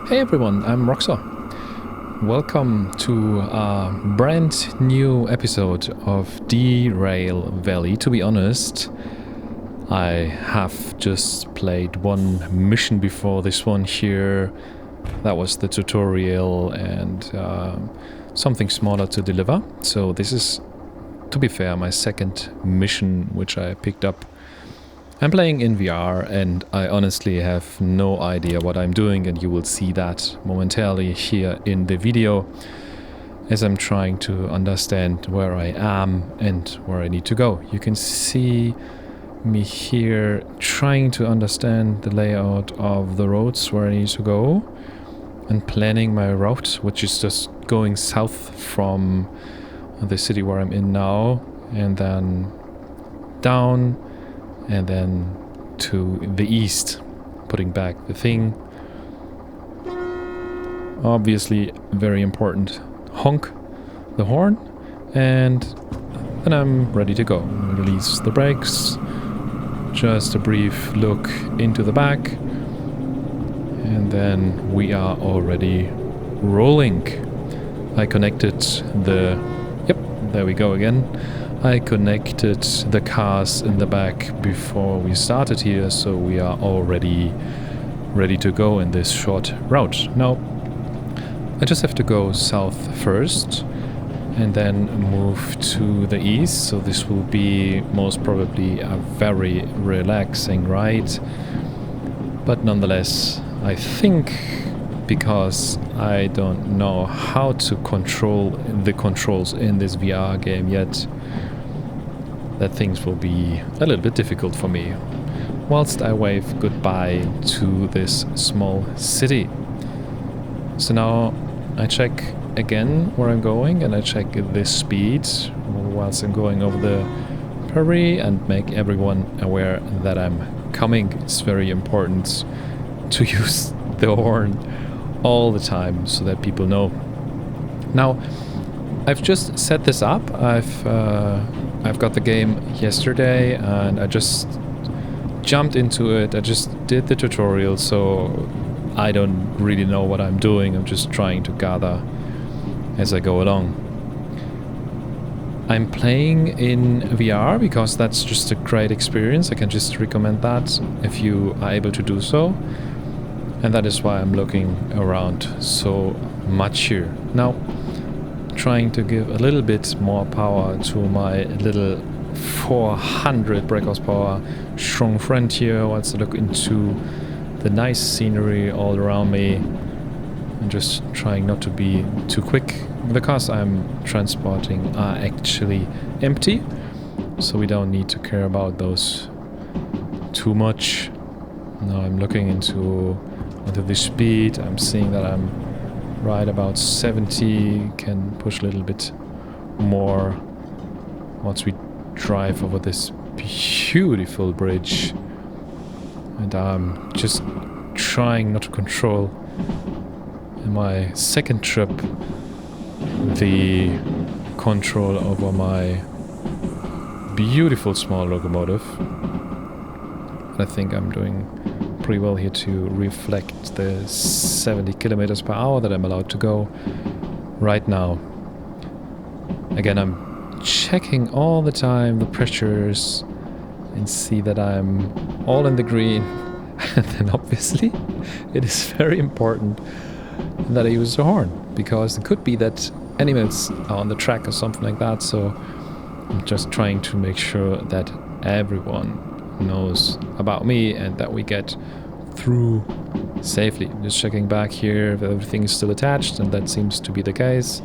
Hey everyone, I'm Roxor. Welcome to a brand new episode of Derail Valley. To be honest, I have just played one mission before this one here. That was the tutorial and something smaller to deliver. So this is, to be fair, my second mission which I picked up. I'm playing in VR and I honestly have no idea what I'm doing, and you will see that momentarily here in the video as I'm trying to understand where I am and where I need to go. You can see me here trying to understand the layout of the roads where I need to go and planning my route, which is just going south from the city where I'm in now and then down and then to the east, putting back the thing. Obviously very important. Honk the horn, and then I'm ready to go. Release the brakes, just a brief look into the back, and then we are already rolling. I connected the... Yep, there we go again. I connected the cars in the back before we started here, so we are already ready to go in this short route. Now, I just have to go south first and then move to the east, so this will be most probably a very relaxing ride. But nonetheless, I think, because I don't know how to control the controls in this VR game yet, that things will be a little bit difficult for me, whilst I wave goodbye to this small city. So now I check again where I'm going, and I check the speed whilst I'm going over the prairie and make everyone aware that I'm coming. It's very important to use the horn all the time so that people know. Now, I've just set this up. I've got the game yesterday and I just jumped into it. I just did the tutorial, so I don't really know what I'm doing. I'm just trying to gather as I go along. I'm playing in VR because that's just a great experience. I can just recommend that if you are able to do so. And that is why I'm looking around so much here. Now, trying to give a little bit more power to my little 400 brake horsepower strong friend here. Let's look into the nice scenery all around me and just trying not to be too quick. The cars I'm transporting are actually empty, so we don't need to care about those too much. Now I'm looking into the speed. I'm seeing that I'm right about 70, can push a little bit more once we drive over this beautiful bridge. And I'm just trying not to control, in my second trip, the control over my beautiful small locomotive. I think I'm doing pretty well here to reflect the 70 kilometers per hour that I'm allowed to go right now. Again, I'm checking all the time the pressures and see that I'm all in the green. And then obviously it is very important that I use the horn, because it could be that animals are on the track or something like that. So I'm just trying to make sure that everyone knows about me and that we get through safely. Just checking back here if everything is still attached, and that seems to be the case.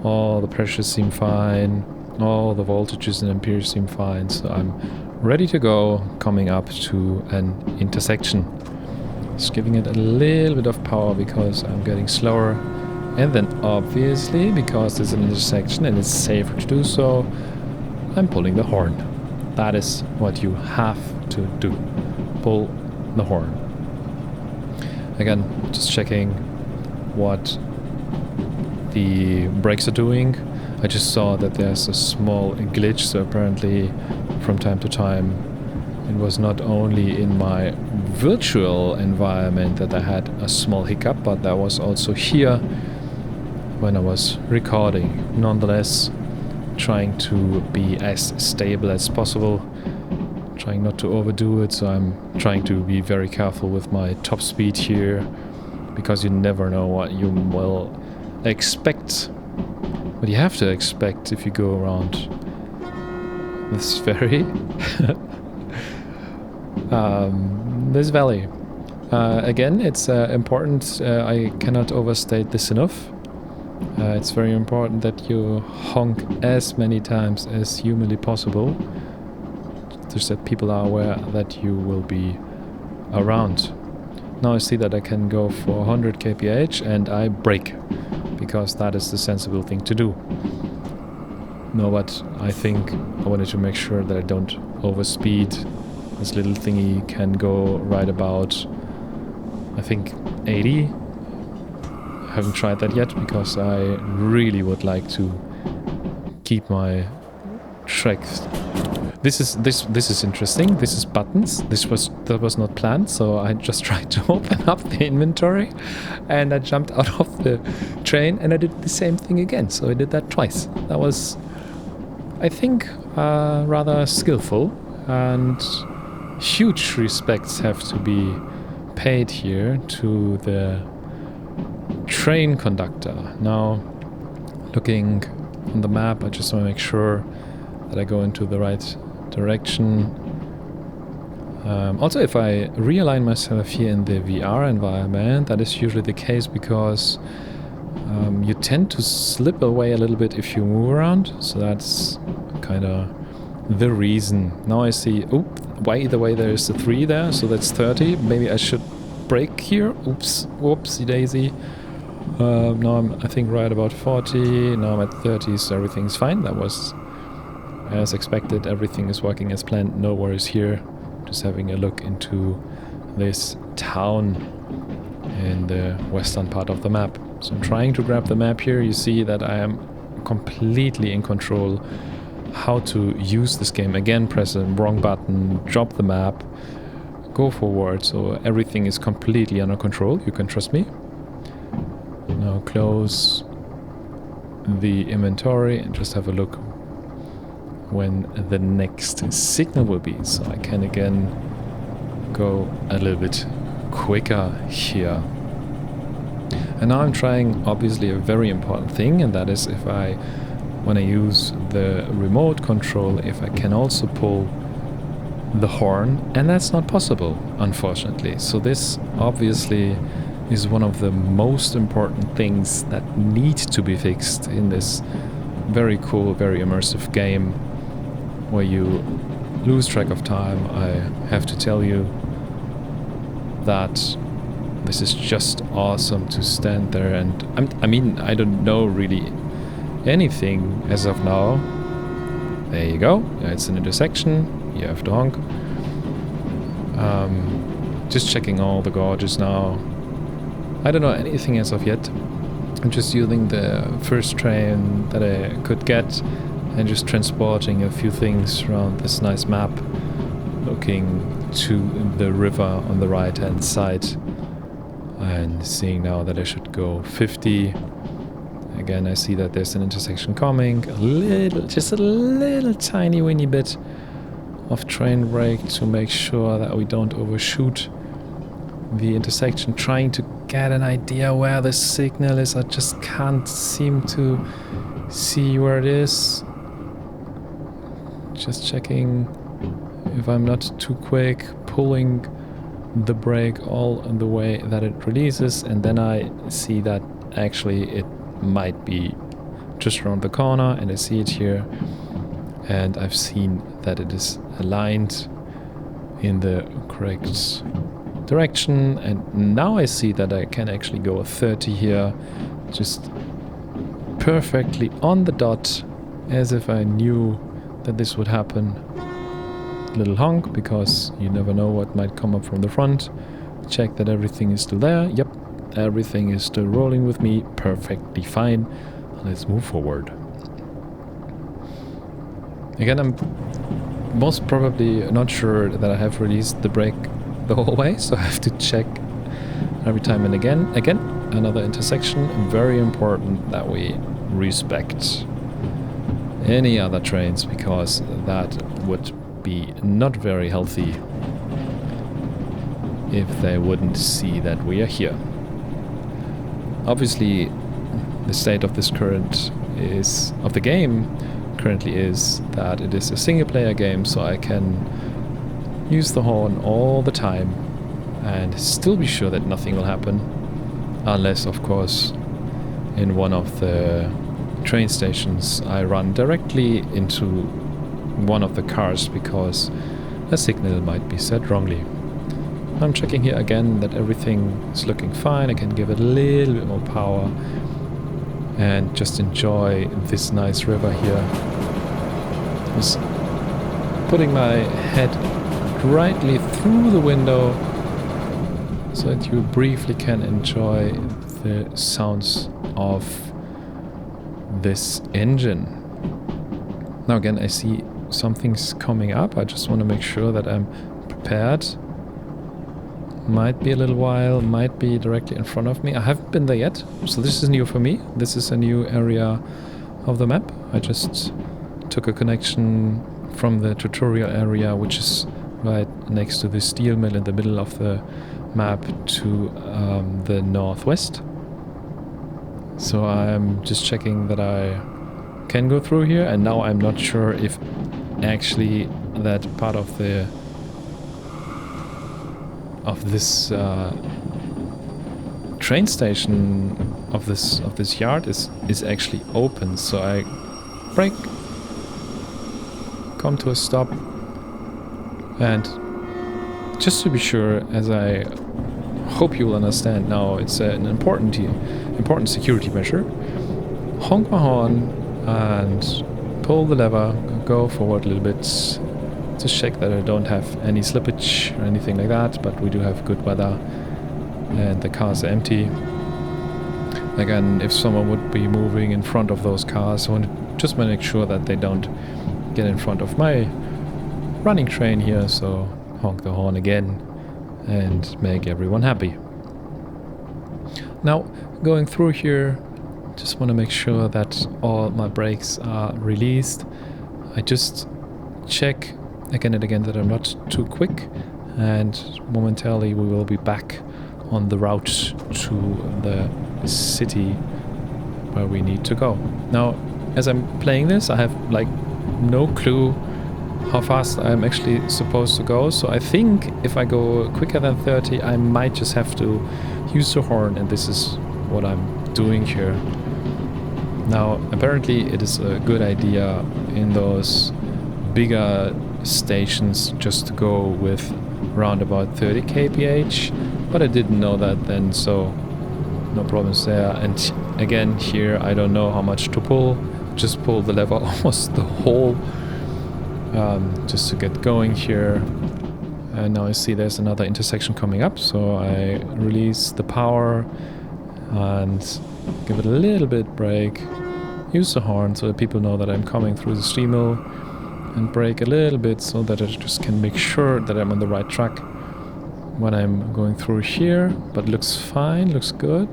All the pressures seem fine, all the voltages and amperes seem fine, so I'm ready to go, coming up to an intersection. Just giving it a little bit of power because I'm getting slower, and then obviously because it's an intersection and it's safer to do so, I'm pulling the horn. That is what you have to do. Pull the horn. Again, just checking what the brakes are doing. I just saw that there's a small glitch, so apparently from time to time It was not only in my virtual environment that I had a small hiccup, but that was also here when I was recording. Nonetheless, trying to be as stable as possible, trying not to overdo it, so I'm trying to be very careful with my top speed here, because you never know what you will expect, what you have to expect if you go around this ferry. This valley. Again, it's important, I cannot overstate this enough. It's very important that you honk as many times as humanly possible, just that people are aware that you will be around. Now I see that I can go for 100 kph and I brake, because that is the sensible thing to do. No, but I think I wanted to make sure that I don't overspeed. This little thingy can go right about, I think, 80. I haven't tried that yet because I really would like to keep my track. This is interesting. This is buttons. That was not planned, so I just tried to open up the inventory and I jumped out of the train and I did the same thing again. So I did that twice. That was, I think, rather skillful, and huge respects have to be paid here to the train conductor. Now, looking on the map, I just want to make sure that I go into the right direction. Also, if I realign myself here in the VR environment, that is usually the case because you tend to slip away a little bit if you move around, so that's kind of the reason. Now I see, by the way, there is a 3 there, so that's 30. Maybe I should brake here. Oops, whoopsie daisy. Now I'm, I think, right about 40. Now I'm at 30, so everything's fine. That was as expected. Everything is working as planned. No worries here. Just having a look into this town in the western part of the map. So I'm trying to grab the map here. You see that I am completely in control how to use this game. Again, press the wrong button, drop the map, go forward. So everything is completely under control. You can trust me. Now close the inventory and just have a look when the next signal will be. So I can again go a little bit quicker here. And now I'm trying obviously a very important thing, and that is when I use the remote control, if I can also pull the horn, and that's not possible, unfortunately. So this obviously is one of the most important things that need to be fixed in this very cool, very immersive game where you lose track of time. I have to tell you that this is just awesome to stand there, and I mean, I don't know really anything as of now. There you go. It's an intersection. You have to honk. Just checking all the gauges now. I don't know anything as of yet. I'm just using the first train that I could get and just transporting a few things around this nice map, looking to the river on the right hand side and seeing now that I should go 50. Again, I see that there's an intersection coming. Just a little tiny weeny bit of train brake to make sure that we don't overshoot the intersection. Trying to get an idea where the signal is. I just can't seem to see where it is. Just checking if I'm not too quick, pulling the brake all in the way that it releases, and then I see that actually it might be just around the corner, and I see it here, and I've seen that it is aligned in the correct direction, and now I see that I can actually go 30 here, just perfectly on the dot, as if I knew that this would happen. Little honk, because you never know what might come up from the front. Check that everything is still there. Yep, everything is still rolling with me perfectly fine. Let's move forward. Again, I'm most probably not sure that I have released the brake the whole way, so I have to check every time and again. Another intersection. Very important that we respect any other trains, because that would be not very healthy if they wouldn't see that we are here. Obviously, the state of this of the game currently is that it is a single player game, so I can use the horn all the time and still be sure that nothing will happen, unless of course in one of the train stations I run directly into one of the cars because a signal might be set wrongly. I'm checking here again that everything is looking fine. I can give it a little bit more power and just enjoy this nice river here. Just putting my head rightly through the window so that you briefly can enjoy the sounds of this engine. Now again, I see something's coming up. I just want to make sure that I'm prepared. Might be a little while, might be directly in front of me. I haven't been there yet, so this is new for me. This is a new area of the map. I just took a connection from the tutorial area, which is right next to the steel mill in the middle of the map, to the northwest. So I'm just checking that I can go through here, and now I'm not sure if actually that part of this train station of this yard is actually open. So I brake, come to a stop, and just to be sure, as I hope you will understand now, it's an important security measure. Honk my horn and pull the lever, go forward a little bit. Just check that I don't have any slippage or anything like that, but we do have good weather and the cars are empty. Again, if someone would be moving in front of those cars, I want to just make sure that they don't get in front of my running train here, so honk the horn again and make everyone happy. Now, going through here, just want to make sure that all my brakes are released. I just check again and again that I'm not too quick, and momentarily we will be back on the route to the city where we need to go. Now, as I'm playing this, I have like no clue how fast I'm actually supposed to go, so I think if I go quicker than 30 I might just have to use the horn, and this is what I'm doing here. Now, apparently it is a good idea in those bigger stations just to go with around about 30 kph, but I didn't know that then, so no problems there. And again, here I don't know how much to pull, just pull the lever almost the whole just to get going here. And now I see there's another intersection coming up, so I release the power and give it a little bit brake, use the horn so that people know that I'm coming through the steel mill, and brake a little bit so that I just can make sure that I'm on the right track when I'm going through here. But looks fine, looks good.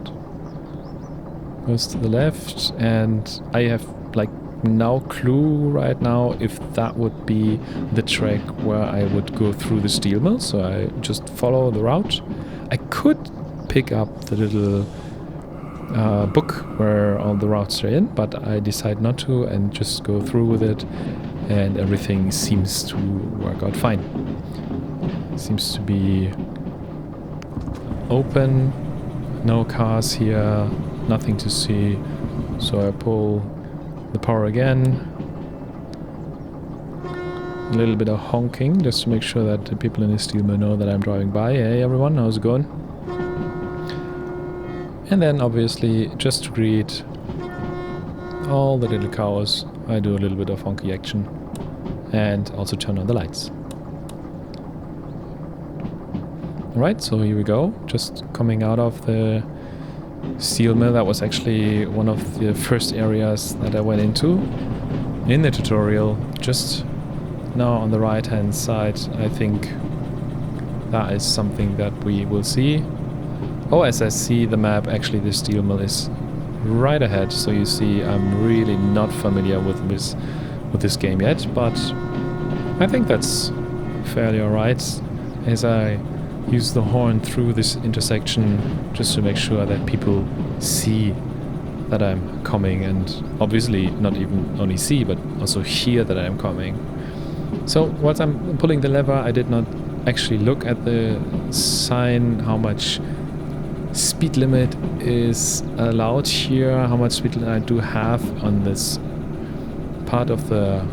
Goes to the left, and I have like no clue right now if that would be the track where I would go through the steel mill, so I just follow the route. I could pick up the little book where all the routes are in, but I decide not to and just go through with it, and everything seems to work out fine. Seems to be open, no cars here, nothing to see, so I pull the power again. A little bit of honking just to make sure that the people in the steel mill know that I'm driving by. Hey everyone, how's it going? And then obviously, just to greet all the little cows, I do a little bit of honky action and also turn on the lights. Alright, so here we go, just coming out of the steel mill. That was actually one of the first areas that I went into in the tutorial, just now on the right hand side, I think that is something that we will see. Oh, as I see the map, actually the steel mill is right ahead, so you see I'm really not familiar with this game yet, but I think that's fairly alright, as I use the horn through this intersection just to make sure that people see that I'm coming, and obviously not even only see but also hear that I'm coming. So whilst I'm pulling the lever, I did not actually look at the sign, how much speed limit is allowed here, how much speed limit I do have on this part of the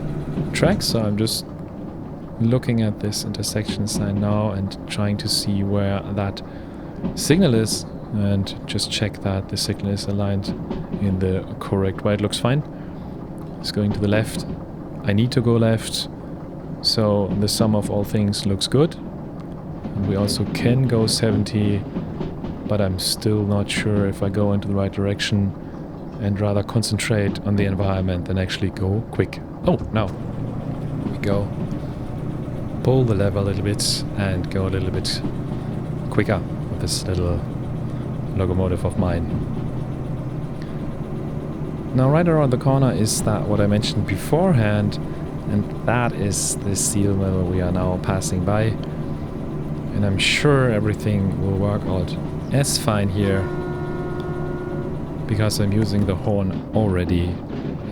track. So I'm just looking at this intersection sign now and trying to see where that signal is, and just check that the signal is aligned in the correct way. It looks fine. It's going to the left. I need to go left, so the sum of all things looks good. And we also can go 70, but I'm still not sure if I go into the right direction, and rather concentrate on the environment than actually go quick. Oh, now we go. Pull the lever a little bit and go a little bit quicker with this little locomotive of mine. Now right around the corner is that what I mentioned beforehand, and that is the steel mill we are now passing by. And I'm sure everything will work out as fine here, because I'm using the horn already,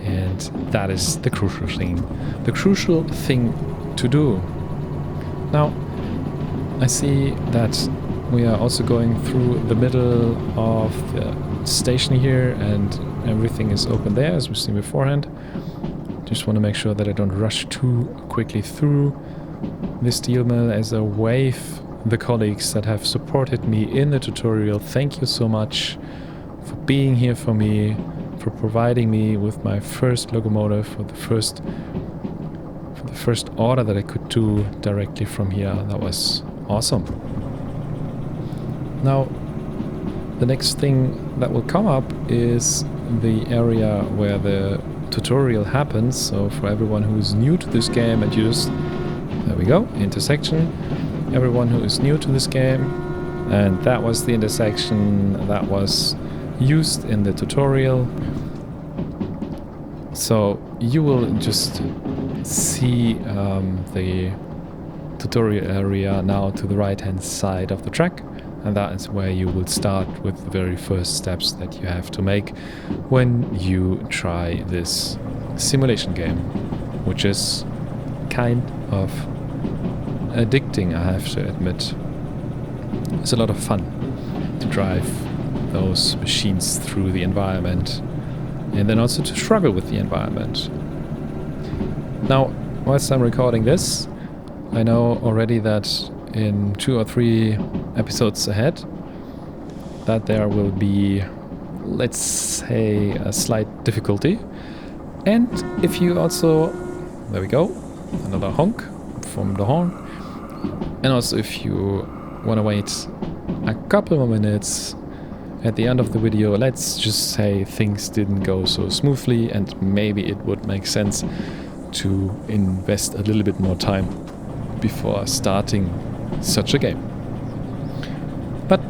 and that is the crucial thing. The crucial thing to do. Now, I see that we are also going through the middle of the station here, and everything is open there, as we've seen beforehand. Just want to make sure that I don't rush too quickly through the steel mill as I wave the colleagues that have supported me in the tutorial. Thank you so much for being here for me, for providing me with my first locomotive, for the first order that I could do directly from here. That was awesome. Now, the next thing that will come up is the area where the tutorial happens. So for everyone who is new to this game, and there we go, intersection. Everyone who is new to this game, and that was the intersection that was used in the tutorial. So you will just see the tutorial area now to the right hand side of the track, and that is where you will start with the very first steps that you have to make when you try this simulation game, which is kind of addicting, I have to admit. It's a lot of fun to drive those machines through the environment, and then also to struggle with the environment. Now, whilst I'm recording this, I know already that in 2 or 3 episodes ahead that there will be, let's say, a slight difficulty. And if you also, there we go, another honk from the horn. And also if you want to wait a couple more minutes at the end of the video, let's just say things didn't go so smoothly, and maybe it would make sense to invest a little bit more time before starting such a game. But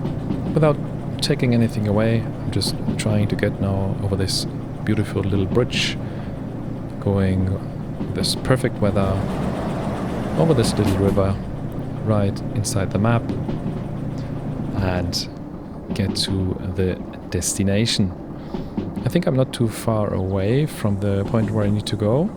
without taking anything away, I'm just trying to get now over this beautiful little bridge, going this perfect weather over this little river right inside the map, and get to the destination. I think I'm not too far away from the point where I need to go,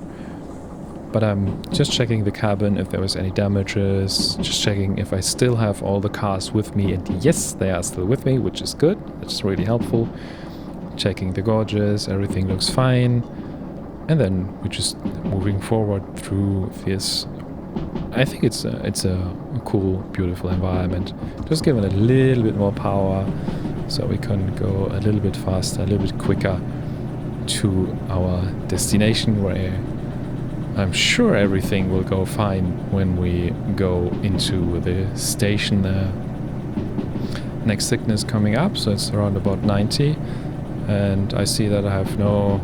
but I'm just checking the cabin if there was any damages, just checking if I still have all the cars with me, and yes, they are still with me, which is good. That's really helpful. Checking the gauges, everything looks fine, and then we're just moving forward through this. I think it's a cool, beautiful environment. Just give it a little bit more power so we can go a little bit faster, a little bit quicker to our destination, where I'm sure everything will go fine when we go into the station there. Next signal is coming up, so it's around about 90, and I see that I have no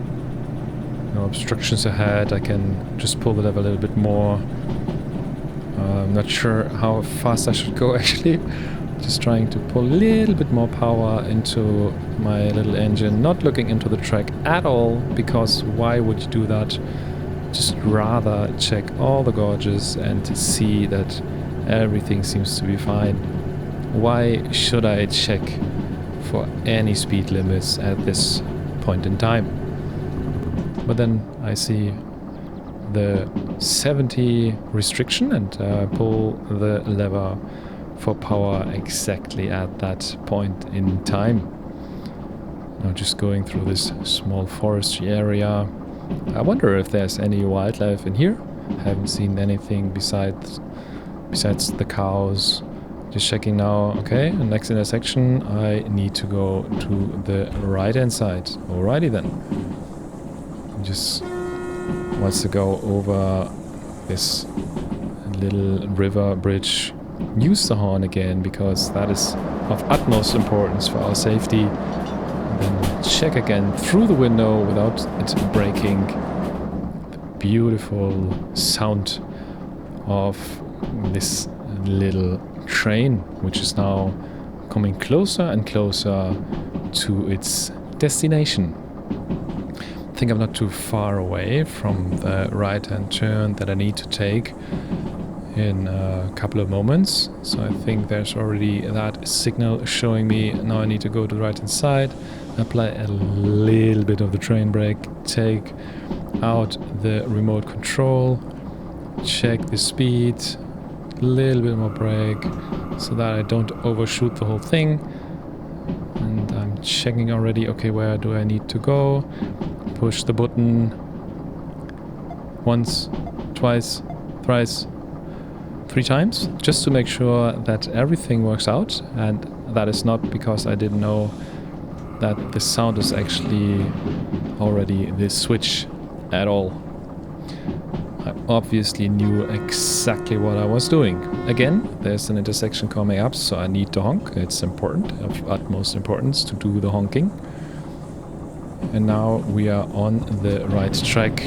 obstructions ahead. I can just pull the lever a little bit more I'm not sure how fast I should go actually. Just trying to pull a little bit more power into my little engine, not looking into the track at all, because why would you do that? Just rather check all the gauges and see that everything seems to be fine. Why should I check for any speed limits at this point in time? But then I see the 70 restriction and pull the lever for power exactly at that point in time. Now just going through this small forestry area. I wonder if there's any wildlife in here. I haven't seen anything besides the cows. Just checking now. Okay, next intersection I need to go to the right hand side. Alrighty then. Just wants to go over this little river bridge. Use the horn again, because that is of utmost importance for our safety. And then check again through the window without it breaking. The beautiful sound of this little train, which is now coming closer and closer to its destination. I think I'm not too far away from the right-hand turn that I need to take in a couple of moments. So I think there's already that signal showing me now I need to go to the right hand side, apply a little bit of the train brake, take out the remote control, check the speed, a little bit more brake so that I don't overshoot the whole thing. And I'm checking already, okay, where do I need to go? Push the button once, twice, thrice, 3 times, just to make sure that everything works out. And that is not because I didn't know that the sound is actually already the switch at all. I obviously knew exactly what I was doing. Again, there's an intersection coming up, so I need to honk. It's important, of utmost importance, to do the honking. And now we are on the right track.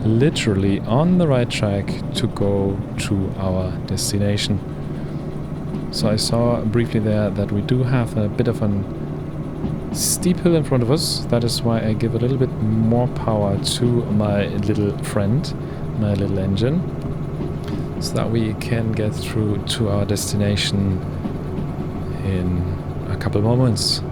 Literally on the right track to go to our destination. So I saw briefly there that we do have a bit of a steep hill in front of us. That is why I give a little bit more power to my little friend, my little engine, so that we can get through to our destination in a couple of moments.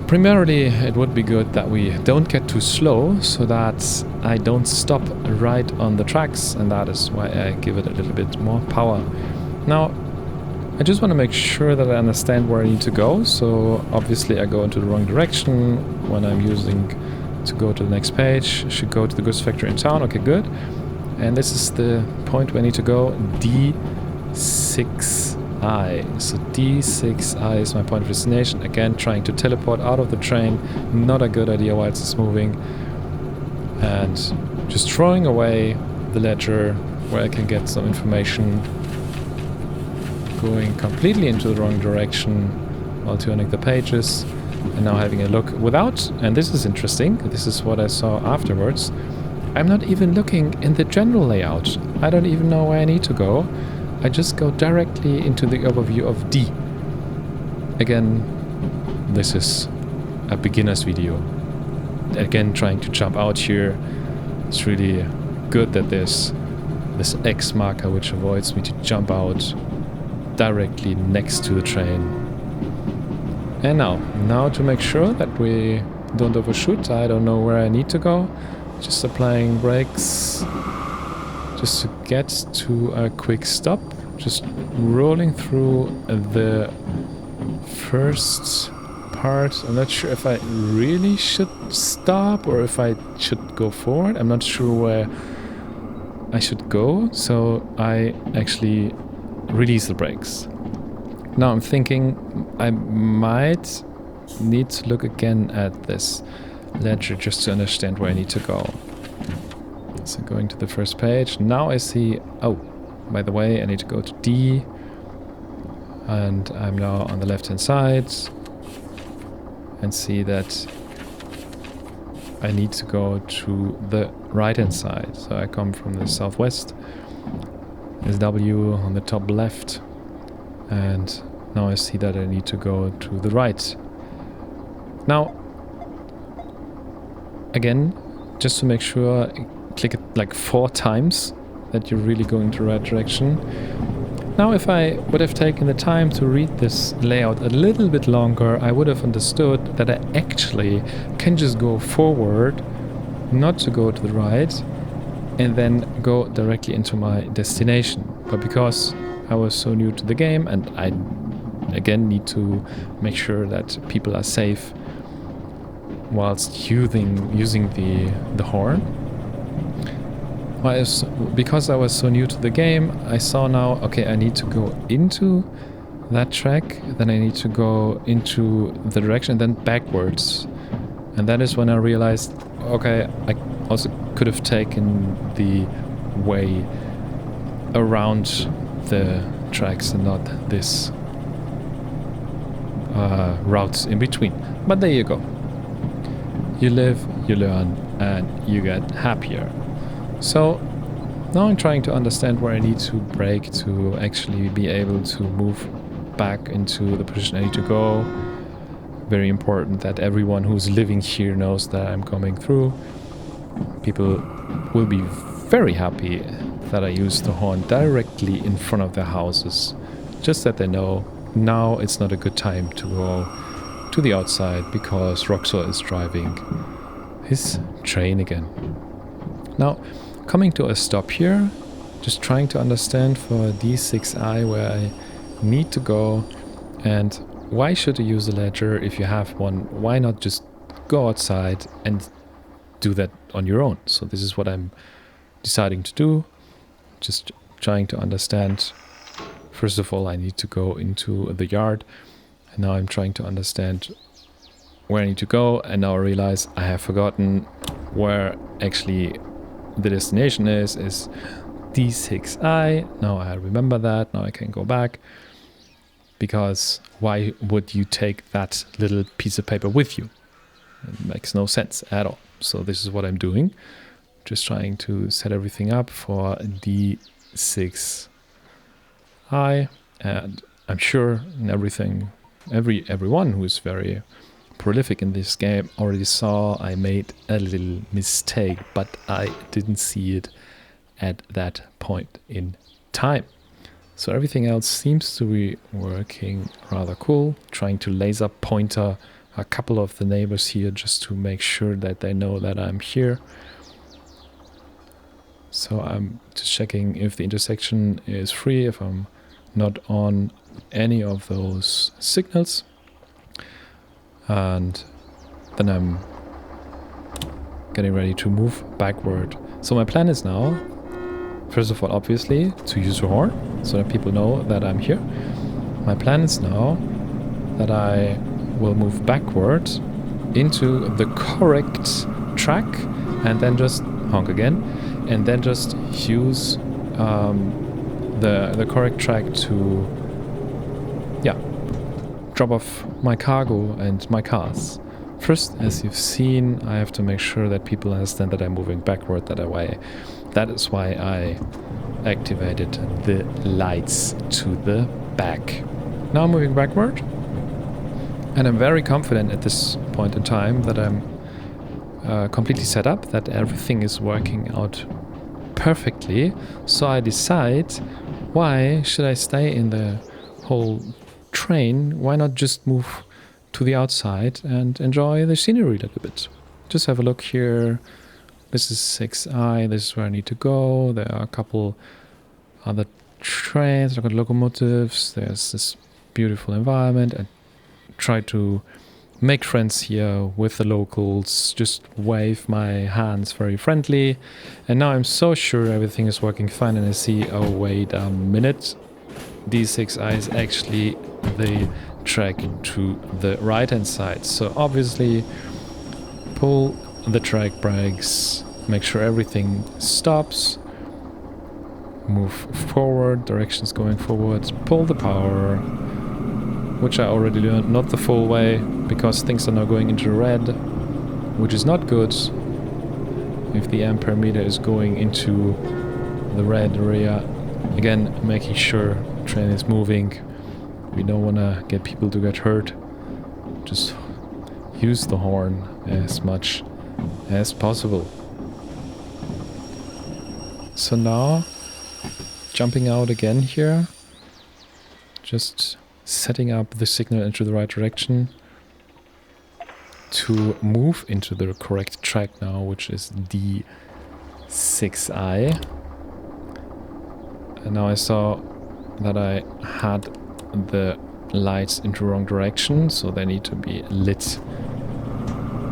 Primarily, it would be good that we don't get too slow, so that I don't stop right on the tracks, and that is why I give it a little bit more power. Now, I just want to make sure that I understand where I need to go, so obviously I go into the wrong direction when I'm using to go to the next page. I should go to the goods factory in town, okay, good. And this is the point where I need to go, D6. So D6I is my point of destination. Again, trying to teleport out of the train. Not a good idea while it's moving. And just throwing away the ledger where I can get some information. Going completely into the wrong direction while turning the pages. And now having a look without, and this is interesting, this is what I saw afterwards. I'm not even looking in the general layout. I don't even know where I need to go. I just go directly into the overview of D. Again, this is a beginner's video. Again, trying to jump out here. It's really good that there's this X marker which avoids me to jump out directly next to the train. And now to make sure that we don't overshoot, I don't know where I need to go. Just applying brakes. Just to get to a quick stop, just rolling through the first part. I'm not sure if I really should stop or if I should go forward. I'm not sure where I should go, so I actually release the brakes. Now I'm thinking I might need to look again at this ledger just to understand where I need to go. So going to the first page, now I see, oh, by the way, I need to go to D, and I'm now on the left hand side, and see that I need to go to the right hand side. So I come from the southwest. There's W on the top left. And now I see that I need to go to the right. Now, again, just to make sure, click it like 4 times that you're really going to the right direction. Now, if I would have taken the time to read this layout a little bit longer, I would have understood that I actually can just go forward, not to go to the right, and then go directly into my destination. But because I was so new to the game, and I again need to make sure that people are safe whilst using the horn. Because I was so new to the game, I saw now, okay, I need to go into that track, then I need to go into the direction, then backwards. And that is when I realized, okay, I also could have taken the way around the tracks and not this routes in between. But there you go. You live, you learn, and you get happier. So now I'm trying to understand where I need to brake to actually be able to move back into the position I need to go. Very important that everyone who's living here knows that I'm coming through. People will be very happy that I use the horn directly in front of their houses. Just that they know now it's not a good time to go to the outside because Roxor is driving his train again. Now, coming to a stop here, just trying to understand for D6i where I need to go, and why should you use a ledger if you have one? Why not just go outside and do that on your own? So this is what I'm deciding to do. Just trying to understand. First of all, I need to go into the yard, and now I'm trying to understand where I need to go, and now I realize I have forgotten where actually the destination is D6i. Now I remember that. Now I can go back. Because why would you take that little piece of paper with you? It makes no sense at all. So this is what I'm doing. Just trying to set everything up for D6i. And I'm sure everyone who is very prolific in this game already saw I made a little mistake, but I didn't see it at that point in time. So everything else seems to be working rather cool. Trying to laser pointer a couple of the neighbors here just to make sure that they know that I'm here. So I'm just checking if the intersection is free, if I'm not on any of those signals. And then I'm getting ready to move backward. So my plan is now, first of all, obviously, to use the horn so that people know that I'm here. My plan is now that I will move backward into the correct track and then just honk again and then just use the correct track to drop off my cargo and my cars. First, as you've seen, I have to make sure that people understand that I'm moving backward that way. That is why I activated the lights to the back. Now I'm moving backward, and I'm very confident at this point in time that I'm completely set up, that everything is working out perfectly. So I decide, why should I stay in the whole train? Why not just move to the outside and enjoy the scenery a little bit? Just have a look here. This is 6i, this is where I need to go. There are a couple other trains, I've got locomotives, there's this beautiful environment. I try to make friends here with the locals, just wave my hands very friendly. And now I'm so sure everything is working fine, and I see, oh wait a minute, D6i is actually the track to the right hand side. So obviously pull the track brakes, make sure everything stops, move forward, directions going forward, pull the power, which I already learned, not the full way, because things are now going into red. which is not good if the ampere meter is going into the red area. Again, making sure train is moving. We don't want to get people to get hurt. Just use the horn as much as possible. So now, jumping out again here, just setting up the signal into the right direction to move into the correct track now, which is D6I. And now I saw that I had the lights into the wrong direction, so they need to be lit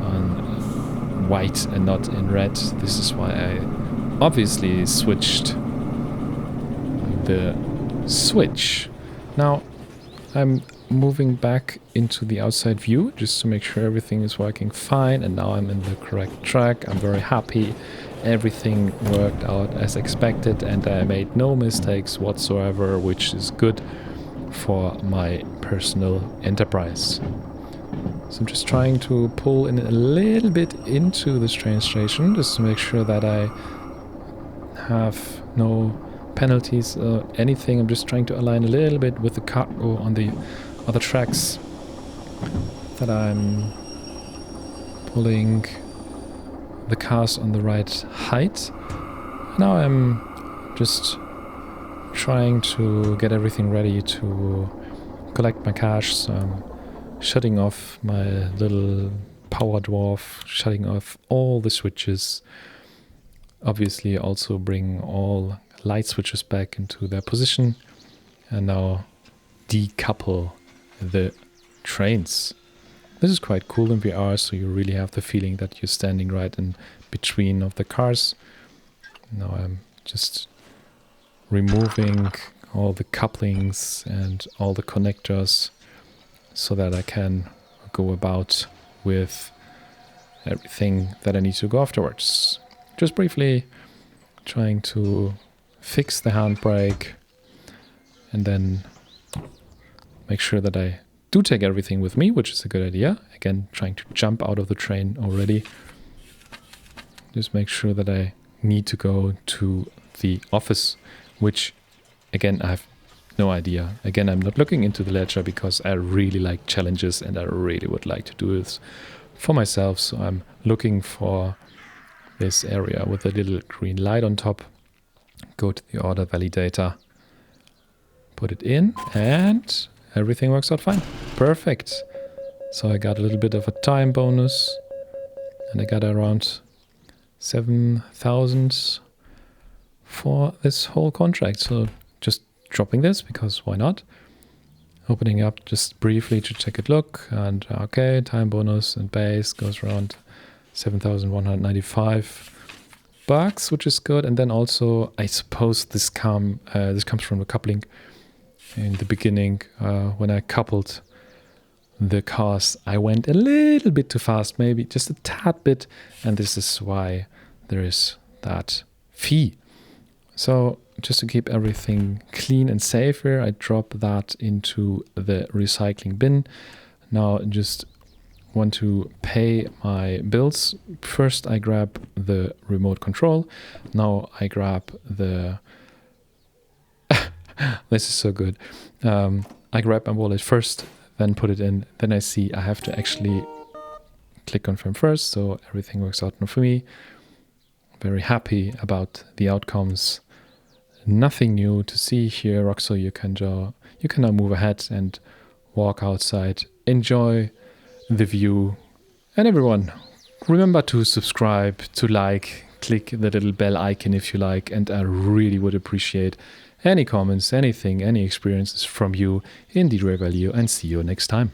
on white and not in red. This is why I obviously switched the switch. Now I'm moving back into the outside view just to make sure everything is working fine, and now I'm in the correct track. I'm very happy. Everything worked out as expected and I made no mistakes whatsoever, which is good for my personal enterprise. So I'm just trying to pull in a little bit into this train station just to make sure that I have no penalties or anything. I'm just trying to align a little bit with the cargo on the other tracks, that I'm pulling the cars on the right height. Now I'm just trying to get everything ready to collect my cash, so I'm shutting off my little power dwarf, shutting off all the switches. Obviously also bring all light switches back into their position, and now decouple the trains. This is quite cool in VR, so you really have the feeling that you're standing right in between of the cars. Now I'm just removing all the couplings and all the connectors so that I can go about with everything that I need to go afterwards. Just briefly trying to fix the handbrake and then make sure that I do take everything with me, which is a good idea. Again, trying to jump out of the train already. Just make sure that I need to go to the office, which again, I have no idea. Again, I'm not looking into the ledger because I really like challenges and I really would like to do this for myself. So I'm looking for this area with a little green light on top. Go to the order validator, put it in, and everything works out fine. Perfect. So I got a little bit of a time bonus and I got around 7,000 for this whole contract. So just dropping this because why not? Opening up just briefly to take a look, and okay, time bonus and base goes around 7,195 bucks, which is good. And then also I suppose this comes from the coupling. In the beginning, when I coupled the cars, I went a little bit too fast, maybe just a tad bit, and this is why there is that fee. So just to keep everything clean and safe here, I drop that into the recycling bin. Now just want to pay my bills. First I grab the remote control. Now I grab the... This is so good. I grab my wallet first, then put it in. Then I see I have to actually click confirm first, so everything works out for me. Very happy about the outcomes. Nothing new to see here, Roxo. You can now move ahead and walk outside. Enjoy the view. And everyone, remember to subscribe, to like, click the little bell icon if you like, and I really would appreciate any comments, anything, any experiences from you in Derail Valley, and see you next time.